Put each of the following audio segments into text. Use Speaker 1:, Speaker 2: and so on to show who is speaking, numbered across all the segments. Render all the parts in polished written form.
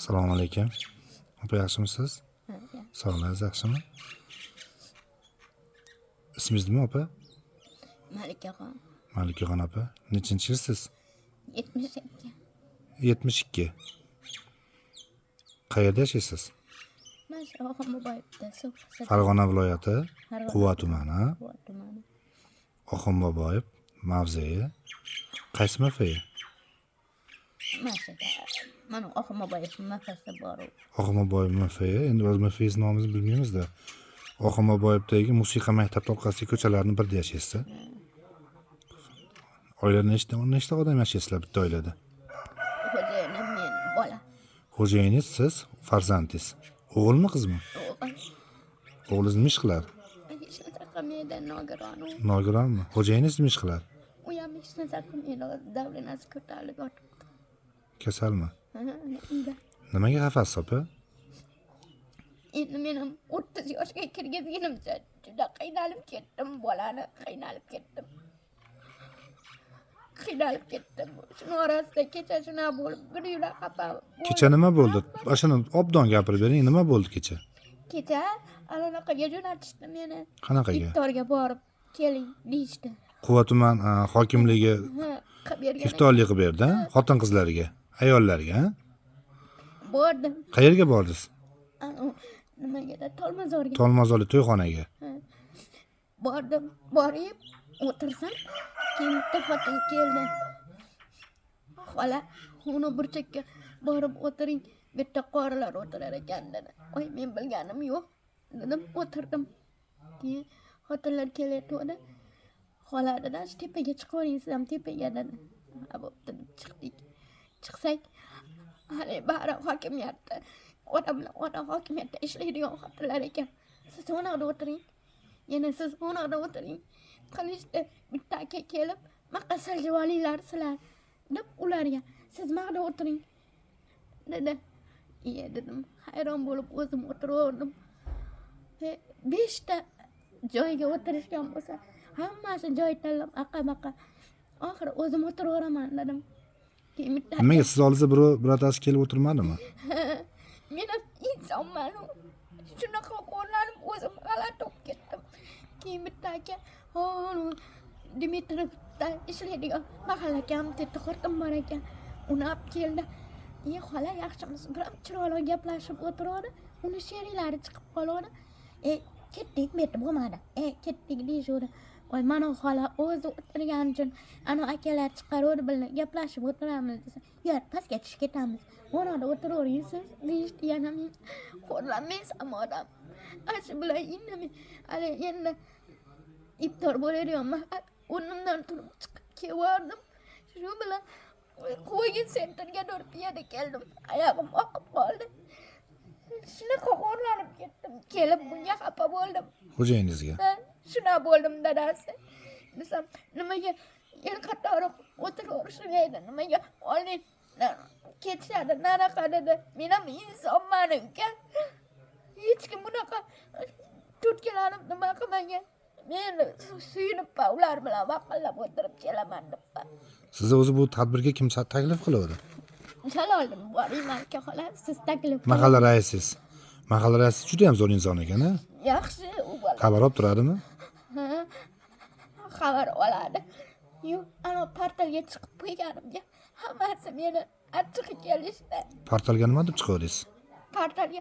Speaker 1: Assalomu alaykum. Opa yaxshimisiz? Sog'ligingiz yaxshimi? Ismingiz nima opa?
Speaker 2: Malikaxon.
Speaker 1: Malikaxon opa. Nechinchi yilsiz?
Speaker 2: 72.
Speaker 1: 72. Qayerda yashaysiz?
Speaker 2: Mana shu Oxunboboyevda suv.
Speaker 1: Farg'ona viloyati,
Speaker 2: Farg'ona
Speaker 1: Quva tumani,
Speaker 2: Quva tumani.
Speaker 1: Oxunboboyev mavzei. Qaysi mavzei?
Speaker 2: Mana shu mana Oxunboboyev mafasi bor.
Speaker 1: Oxunboboyev mavzei. Endi o'z mavzeingiz nomini bilmaymiz-da. Oxunboboyevdagi musiqa maktabi orqasidagi ko'chalarning birida yashaysiz. Oilada nechta odam yashaysizlar bitta oilada?
Speaker 2: Xo'jayinim men bola.
Speaker 1: Xo'jayingiz siz, farzandingiz. O'g'ilmi, qizmi?
Speaker 2: O'g'il.
Speaker 1: O'g'lingiz nima ish qiladi?
Speaker 2: Hech narsa qilmaydi, nogiron u.
Speaker 1: Nogironmi? Xo'jayingiz nima ish qiladi?
Speaker 2: U ham hech narsa qilmaydi, davlenasi ko'tarilib yotibdi.
Speaker 1: Kasalmi?
Speaker 2: Unda.
Speaker 1: Nimaga xafasiz opa?
Speaker 2: Endi men ham 30 yoshga kirganimcha juda qiynalib ketdim, bolani qiynalib ketdim. Shuni orasida kecha shuna bo'lib, bir yil xafa.
Speaker 1: Kecha nima bo'ldi? Ashuni obdon gapirib bering. Nima bo'ldi kecha?
Speaker 2: Kecha aloqaga jo'natishdi meni.
Speaker 1: Qanaqaga?
Speaker 2: Iftorga borib keling deyishdi.
Speaker 1: Quva tuman hokimligi
Speaker 2: Qilib bergan.
Speaker 1: iftorlik qilib berdi, xotin qizlarga, ayollarga.
Speaker 2: Bordim.
Speaker 1: Qayerga bordingiz?
Speaker 2: Nimaga Tolmazorga.
Speaker 1: Tolmazorli to'yxonaga.
Speaker 2: Bordim, borib o'tirsam, keyin bitta xotin keldi. Xola, uni burchakka borib o'tiring, bitta qorilar o'tirar ekan dedi. Oy, men bilganim yo'q. Dedim, o'tirdim. Keyin xotinlar kelayotdi. Xola dedi, tepaga chiqavering, siz ham tepaga dedi. Ha, bo'pti deb chiqdik. Chiqsak, hali bari hokimiyatda, odam hokimiyatda ishlaydigan xotinlar ekan. Siz o'naqda o'tiring. Yana siz o'naqda o'tiring. Qilishdi, bitta aka kelib, maqasal jivolinglar sizlar deb ularga siz maqda o'tiring dedi. Iye dedim, hayron bo'lib o'zim o'tiraverdim. 5 ta joyga o'tirishgan bo'lsa, hammasi joy tanlab aqa-baqa. Oxiri o'zim o'tiraveraman dedim.
Speaker 1: Nimaga siz oldingizda birortasi kelib o'tirmadimi?
Speaker 2: Men ham insonman. Shunaqa qo'llanib o'zim g'alati bo'lib ketdim. Keyin bitta aka, Dimitrovda ishlaydigan mahalla komiteti xotin bor ekan. Uni olib keldi. Xola yaxshimisiz? Biram chiroyli gaplashib o'tiradi. Uni sheriklari chiqib qoladi. Ketdik, bet bo'lmadi. Ketdik deyishdi. Voy, mana xola o'zi o'tirgan uchun ana akalar chiqarib bilan gaplashib o'tiramiz desa, "Yo'q, pastga tushib ketamiz. O'rnada o'tiravering siz" deyishdi. Yana men qo'rqmaysan odam. Ashi bilan indamay, hali endi iftor bo'ladigan mahal o'rnimdan turib chiqib keldim. Shu bilan qo'ygan sentrga 4 piyada keldim. Oyog'im oqib qoldi. Shunaqa qo'rqlanib ketdim. Kelib bunga xafa bo'ldim.
Speaker 1: Xo'jayingizga.
Speaker 2: Shuna bo'ldim dadasi. Desam, nimaga el qatori o'tiraverishmaydi? Nimaga oling ketishadi, naraqa dedi. Men ham insonman uka. Hech kim bunaqa turtkilanib nima qilmagan. Men suyunib ular bilan vaqillab o'tirib kelaman deb.
Speaker 1: Sizni o'zi bu tadbirga kim taklif qiladi?
Speaker 2: Jaloliddin boringlar aka xola, siz taklif qiling.
Speaker 1: Mahalla raisiz. Mahalla raisi juda ham zo'r inson ekan-a?
Speaker 2: Yaxshi, u bola.
Speaker 1: Xabar olib turadimi?
Speaker 2: Xabar oladi. Yo'q, ana portalga chiqib qo'yganimga hammasi meni achchiq kelishdi.
Speaker 1: Portalga nima deb chiqardingiz?
Speaker 2: Portalga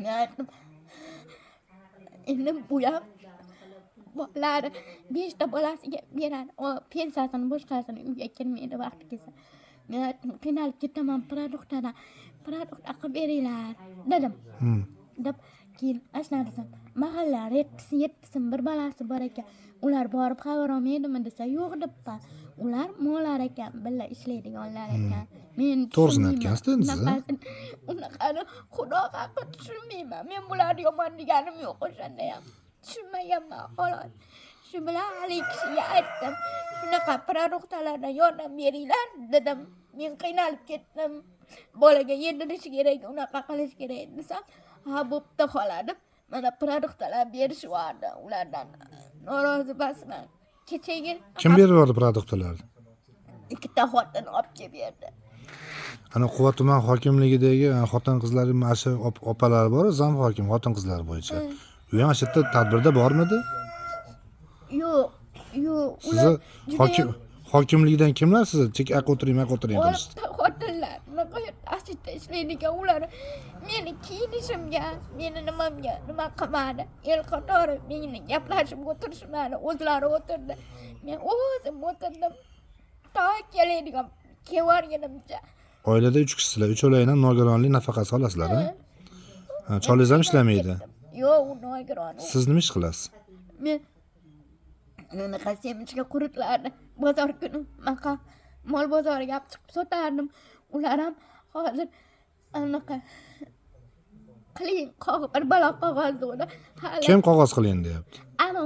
Speaker 2: men aytdim. Endi bu ham bolalari 5 ta bolasiga beradi. O pensiyasini boshqasini uyga kirmaydi vaqti kelsa. Men aytdim, qiynalib ketaman, produktdan qilib beringlar dedim. Deb keyin ashna desam, mahalla 7 bir balasi bor ekan. Ular borib xabar olmaydimi desa, yo'q debpa. Ular mo'lar ekan, billa ishlaydiganlar ekan. Men
Speaker 1: to'g'risini aytgansiz siz.
Speaker 2: Unaqani xudo haqqi tushunmayman. Men bularni yomon deganim yo'q o'shanda ham. Tushunmaganman xolos. Shu bilan hali kishiga aytdim. Shunaqa produktlardan yordam beringlar dedim. Men qiynalib ketdim. Bolaga yedirish kerak, unaqa qilish kerak desam, ha bo'pti xola deb mana produktlar berishvardi. Ulardan norozi emasman. Kechagi
Speaker 1: Kim berib yubordi produktlarni?
Speaker 2: ikkita xotin olib kelib berdi.
Speaker 1: Ana Quva tuman hokimligidagi xotin qizlar mashi opalari bor, zam hokim xotin qizlar bo'yicha. U ham shu yerda tadbirda bormidi?
Speaker 2: Yo'q, yo'q.
Speaker 1: Sizni hokimlikdan kimlar sizni chek o'tiring qilishdi?
Speaker 2: Xotinlar, asitda ishlaydigan ular meni kiyinishimga, meni nimamga nima qilmadi. El qatori meni gaplashib o'tirishmadi, o'zlari o'tirdi. Men o'zim o'tirdim. Ta keladigan kevarganimcha.
Speaker 1: Oilada 3 kishilar, ucholaydan nogironlik nafaqasi olasizlar, ha? Ha, cholingiz ham ishlamaydi.
Speaker 2: Yo'q, u nogiron.
Speaker 1: Siz nima ish qilasiz?
Speaker 2: Men anaqa seminchga qurutlarni bozor kuni maqa mol bozoriga olib chiqib sotardim. Ular ham hozir anaqa qiling bir balo qog'oz bo'ldi.
Speaker 1: Kim qog'oz qiling deyapti?
Speaker 2: Ana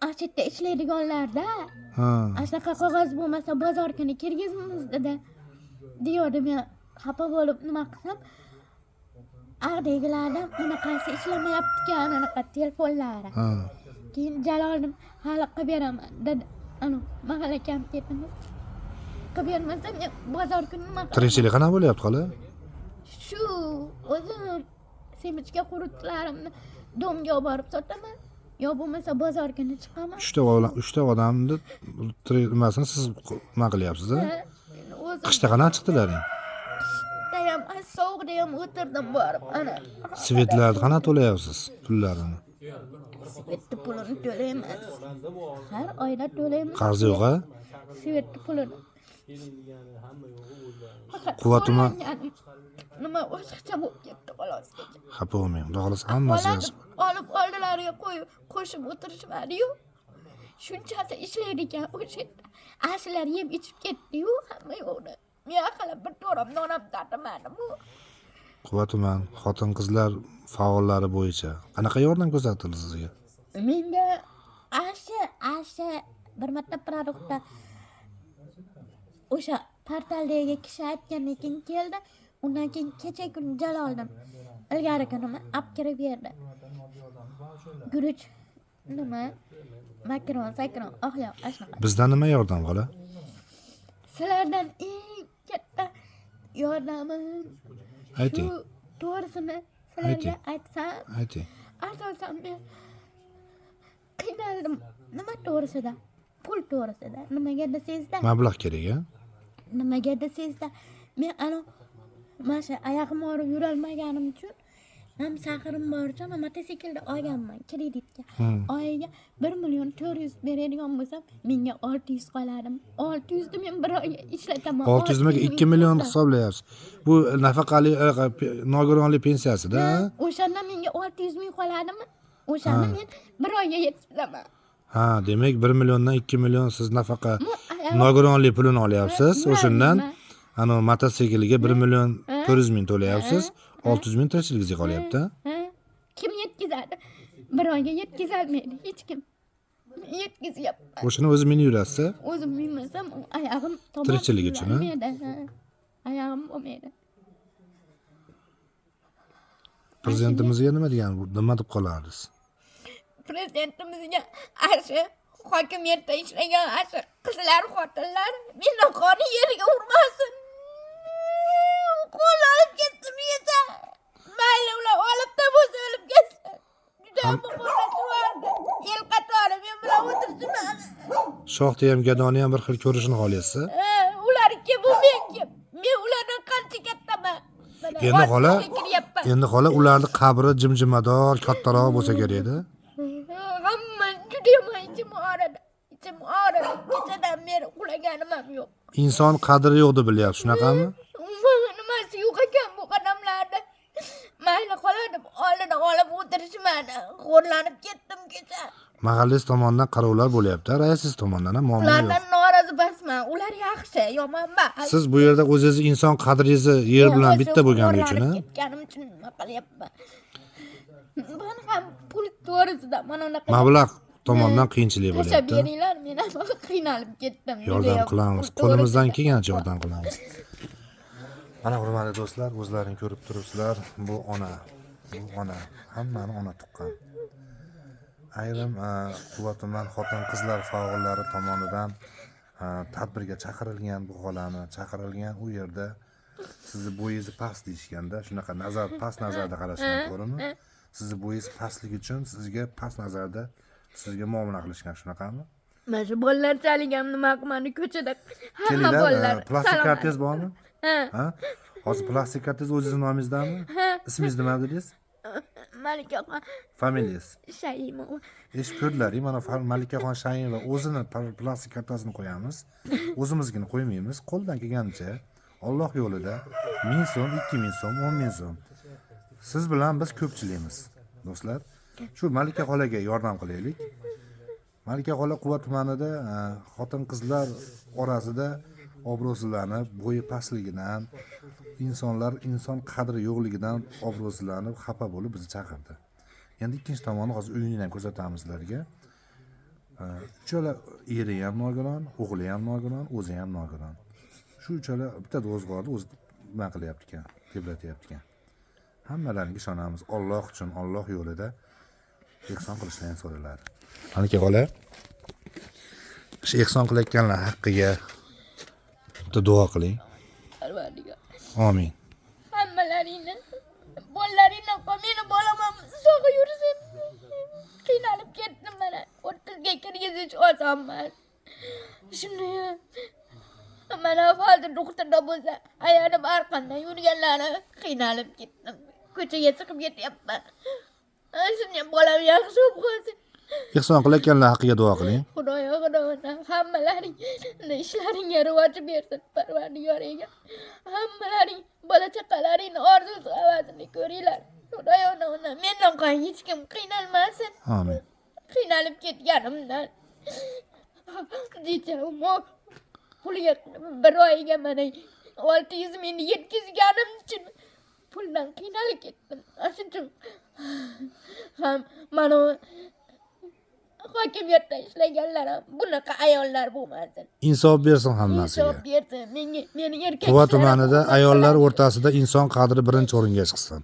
Speaker 2: ashitda ishlaydiganlarda
Speaker 1: Ha.
Speaker 2: shunaqa qog'oz bo'lmasa bozor kuni kirgizmaymiz dedi. Diyordim men xafa bo'lib nima qilsam, ag'dagilardan bunaqasi ishlamayapti-kan anaqa telefonlari.
Speaker 1: Ha.
Speaker 2: Keyin Jalolnim hali qilib beraman dedi. Ana mahalla kam ketimiz. Qilib bermasam men bozor kuni nima qilaman?
Speaker 1: Tirikchilik qana bo'lyapti xola?
Speaker 2: Shu o'zim seminchga qurutlarimni domga olib borib sotaman. Yo bo'lmasa bozor kuni chiqaman.
Speaker 1: 3 ta odamni nimasini siz nima qilyapsiz, ha?
Speaker 2: O'zim
Speaker 1: Qishda qana chiqdilaring?
Speaker 2: ham sovuqda ham o'tirdim borib ana.
Speaker 1: Svetlarni qana to'layapsiz pullarini?
Speaker 2: Svetni pulini to'laymiz. Har oyda to'laymiz.
Speaker 1: Qarz yo'q, ha?
Speaker 2: Svetni pulini.
Speaker 1: Quva tuman
Speaker 2: nima boshqacha bo'lib ketdi xolos.
Speaker 1: xafa bo'lmang. Xudo xohlasa hammasi yaxshi.
Speaker 2: Olib oldilariga qo'shib o'tirishmadi-yu. Shunchasi ishlaydi ekan o'sha yerda. Aslar yeb ichib ketdi-yu, hamma yo'qni. Men aqalab bir to'ram non ham tatimadim-u.
Speaker 1: Quva tuman xotin qizlar faollari bo'yicha qanaqa yordam ko'rsatildi sizga?
Speaker 2: Menga asha bir marta produktda o'sha portaldagi kishi aytgandan keyin keldi. Undan keyin kecha kuni Jaloldim. Ilgari kuni olib kirib berdi. Guruch nima? Makron, sakron, oqyoq, ashnaqa.
Speaker 1: Bizdan nima yordam xola?
Speaker 2: Sizlardan eng katta yordamim
Speaker 1: Ayting.
Speaker 2: shu to'g'risini sizlarga aytsam,
Speaker 1: Ayting.
Speaker 2: asosan men qiynaldim. Nima to'g'risida? Pul to'g'risida. Nimaga desangizda?
Speaker 1: Mablag' kerak, ha?
Speaker 2: Nimaga desangizda? Men mana shu oyog'im og'rib yurolmaganim uchun ham saqirim boricha mototsiklda olganman kreditga. Oyiga 1.400.000 beradigan bo'lsam, menga 600 qoladi. 600 ni men bir oyga ishlataman.
Speaker 1: 600 nimaga 2 million hisoblayapsiz? Bu nafaqali nogironlik pensiyasida, ha?
Speaker 2: O'shanda menga 600.000 qoladimi? O'shani men bir oyga yetkazaman.
Speaker 1: Ha, demak 1 milliondan 2 million siz nafaqa nogironlik pulini olyapsiz. O'shundan ana mototsiklga 1.400.000 to'layapsiz. 600.000 tirikchiligingizga qolyapti.
Speaker 2: Kim yetkazadi? Bir oyga yetkazolmaydi hech kim. Yetkazyapman.
Speaker 1: O'shini o'zi minib yurasiz.
Speaker 2: O'zim minmasam, oyog'im tomon.
Speaker 1: Tirikchilik uchun, ha?
Speaker 2: Oyog'im bo'lmaydi.
Speaker 1: Prezidentimizga nima degan, nima deb qolardingiz?
Speaker 2: Prezidentimizga asha hokimiyatda ishlagan asha qizlar, xotinlar meni qoni yeriga urmasin. Qo'l olib ketdim yesa. Mayli ular olibda bo'lsa olib ketsin. Juda ham qo'rqatyapti. El qatori men bilan o'tirishmadi.
Speaker 1: Shoxni ham gadoni ham bir xil ko'rishini xohlaysiz.
Speaker 2: Ularga bu men kim? Men ulardan qancha kattaman.
Speaker 1: Endi xola ularni qabri jimjimador, kattaroq bo'lsa kerak-da.
Speaker 2: Hamma juda ham ichim og'ridi. Ichim og'ridi. Kechadan beri uxlaganim ham yo'q.
Speaker 1: Inson qadri yo'q deb bilyapsiz, shunaqami?
Speaker 2: Nimasi yo'q ekan bu qadamlarda. Mayli qola deb oldidan olib o'tirishmadi. Xo'rlanib ketdim kecha.
Speaker 1: Mahallangiz tomonidan qarovlar bo'lyapti, raisingiz tomonidan ham muammo yo'q.
Speaker 2: Ulardan norozi emasman. Ular yaxshi, yomon emas.
Speaker 1: Siz bu yerda o'zingizni inson qadringizni yer bilan bitta bo'lgani uchun, ha?
Speaker 2: Ketganim uchun nima qilyapman? Mana ham pul to'g'risida mana unaqa
Speaker 1: Mablag' tomonidan qiyinchilik
Speaker 2: tashlab
Speaker 1: bo'lyapti.
Speaker 2: beringlar, men ham qiynalib ketdim.
Speaker 1: Yordam qilamiz. Qo'limizdan kelgancha yordam qilamiz. Mana hurmatli do'stlar, o'zlaring ko'rib turibsizlar, bu ona. Hammani ona tuqqan. Ayrim Quva tuman xotin qizlar faollari tomonidan tadbirga chaqirilgan bu xolani chaqirilgan u yerda sizni bo'yingiz past deyishganda shunaqa nazar past nazarda qarashgan to'g'rimi? Sizni bo'yingiz pastligi uchun sizga past nazarda sizga muomala qilishgan shunaqami?
Speaker 2: Mana shu bolalar chaligan nima qilmani ko'chada hamma bolalar.
Speaker 1: Plastik kartangiz bormi?
Speaker 2: Ha.
Speaker 1: Hozir plastik kartangiz o'zingizni nomingizdami? Ismingiz nima dedingiz?
Speaker 2: Malikaxon
Speaker 1: Familiyangiz?
Speaker 2: Shaimova.
Speaker 1: Eshitib ko'rdilar-ku, mana Malikaxon Shaimova o'zini plastik kartasini qo'yamiz. O'zimizgini qo'ymaymiz. Qo'ldan kelganicha Alloh yo'lida 1000 so'm, 2000 so'm, 10000 so'm. Siz bilan biz ko'pchilikmiz, do'stlar. Shu Malika xolaga yordam qilaylik. Malika xola Quva tumanida xotin-qizlar orasida obro'sizlanib, bo'yi pastligidan, inson qadri yo'qligidan obro'sizlanib, xafa bo'lib bizni chaqirdi. Endi ikkinchi tomoni hozir uyini ham ko'rsatamiz sizlarga. Uchala eri ham nogiron, o'g'li ham nogiron, o'zi ham nogiron. Shu uchala bitta ro'zg'orni o'zi nima qilyapti ekan, tebratyapti ekan. Hammalaringga ishonamiz. Alloh uchun, Alloh yo'lida ehson qilishlarni so'raladi. Malika xola, shu ehson qilayotganlar haqqiga bitta duo qiling.
Speaker 2: Parvardigor.
Speaker 1: Amin.
Speaker 2: Hammalaringni bolalaringni meni bolam ham sog'i yursin. Qiynalib ketdim mana. 30 ga kirgizish oson emas. Shuni mana hozir doktorda bo'lsa, ayolim har qanday yurganlari qiynalib ketdim. Ko'chaga chiqib ketyapman. Shuni bolam yaxshi bo'lsin.
Speaker 1: Ehson qilayotganlar haqqiga duo qiling.
Speaker 2: Xudoyo hammalaring ishlaringga rivoj bersin Parvardigor ega. Hammalaring bola chaqalaringni orzusi havasini ko'ringlar. Xudoyo mendan qo'y hech kim qiynalmasin.
Speaker 1: Amin.
Speaker 2: Qiynalib ketganimdan. Dicha pulga bir oyiga mana 600 ming yetkazganim uchun puldan qiynalib ketdim. Shuning uchun ham mana hokimiyatda ishlaganlar ham bunaqa ayollar bo'lmasin.
Speaker 1: Insof bersin hammasiga.
Speaker 2: Insof bersin. Meni erkak.
Speaker 1: Quva tumanida ayollar o'rtasida inson qadri birinchi o'ringa chiqsin.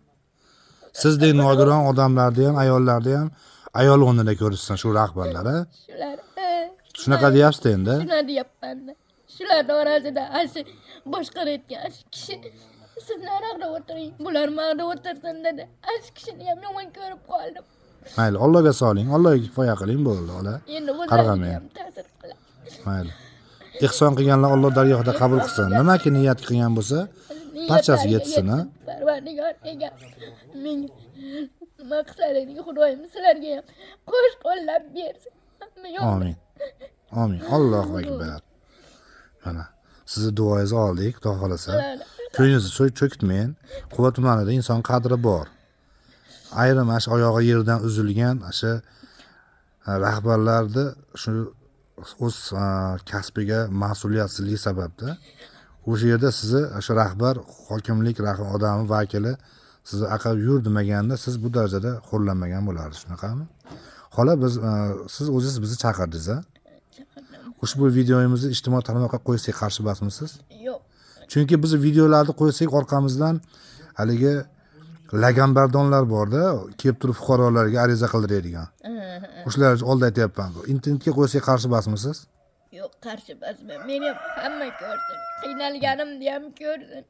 Speaker 1: Sizdek nogiron odamlarni ham, ayollarni ham ayol o'rnida ko'rishsin shu rahbarlar, ha?
Speaker 2: Shular.
Speaker 1: Shunaqa deyapsiz endi.
Speaker 2: Shuna deyapman. Shular orasida ashi boshqarayotgan kishi siz naraqda o'tiring, bular maqda o'tirsin dedi. Ashi kishini ham yomon ko'rib qoldim.
Speaker 1: Mayli, Allohga soling, Allohga kifoya qiling bo'ldi, ola.
Speaker 2: Endi
Speaker 1: Qarg'amang.
Speaker 2: ham ta'sir qiladi.
Speaker 1: Mayli. Ehson qilganlar Alloh dargohida qabul qilsin. Nimaki niyat qilgan bo'lsa, barchasi yetsin, ha?
Speaker 2: Parvardigor ega. Men maqsadingiz Xudoyim sizlarga ham qo'sh qo'llab bersin.
Speaker 1: Amin. Amin. Allohu akbar. Mana sizni duoyingizni oldik, Xudo xolasa. Ko'nglingizni cho'kitmang. Quva tumanida inson qadri bor. Ayrim ash oyog'i yerdan uzilgan asha rahbarlarni shu o'z kasbiga mas'uliyatsizligi sababda o'sha yerda sizni o'sha rahbar, hokimlik odami vakili sizni aql yur demaganda siz bu darajada xo'rlanmagan bo'lardi, shunaqami? Xola, siz o'zingiz bizni chaqirdingiz, a? Ushbu videomizni ijtimoiy tarmoqqa qo'ysak qarshi emasmisiz?
Speaker 2: Yo'q.
Speaker 1: Chunki biz videolarni qo'ysak orqamizdan haligi lagambardonlar bor-da, kelib turib fuqarolarga ariza qildiradigan. O'shalar oldida aytayapman. Internetga qo'ysak qarshi emasmisiz?
Speaker 2: Yo'q, qarshi emasman. Meni hamma ko'rsin. Qiynalganimni ham ko'rsin.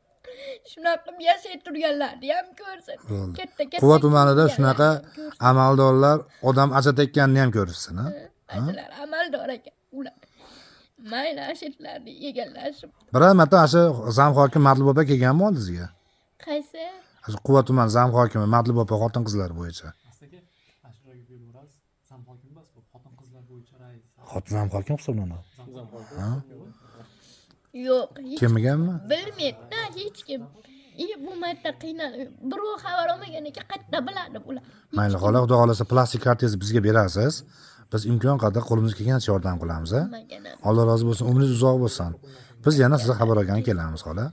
Speaker 2: Shunaqa yashay turganlarni ham ko'rsin. Katta
Speaker 1: Quva tumanida shunaqa amaldorlar odam ajratayotganini ham ko'rishsin, ha?
Speaker 2: Ashular amaldor ekan ular. Mayli ashitlarni egallashib.
Speaker 1: Biror marta asha zam hokim Madlib opa kelganmi oldingizga?
Speaker 2: Qaysi?
Speaker 1: Asha Quva tuman zam hokimi Madlib opa xotin-qizlar bo'yicha.
Speaker 3: Aslida ashuraga beraveramiz. Zam hokim emas bu, xotin-qizlar bo'yicha rais.
Speaker 1: Zam hokim hisoblanadi. Ha?
Speaker 2: Yo'q.
Speaker 1: Kelmaganmi?
Speaker 2: Bilmaydi hech kim. Bu marta qiynalib, birov xabar olmaganiga qayerda biladi bular.
Speaker 1: Mayli, xola, Xudo xolasa plastik kartangizni bizga berasiz. Biz imkon qadar qo'limizga kelgancha yordam qilamiz, a? Alloh rozi bo'lsin, umringiz uzoq bo'lsin. Biz yana sizga xabar olgani kelamiz, xola.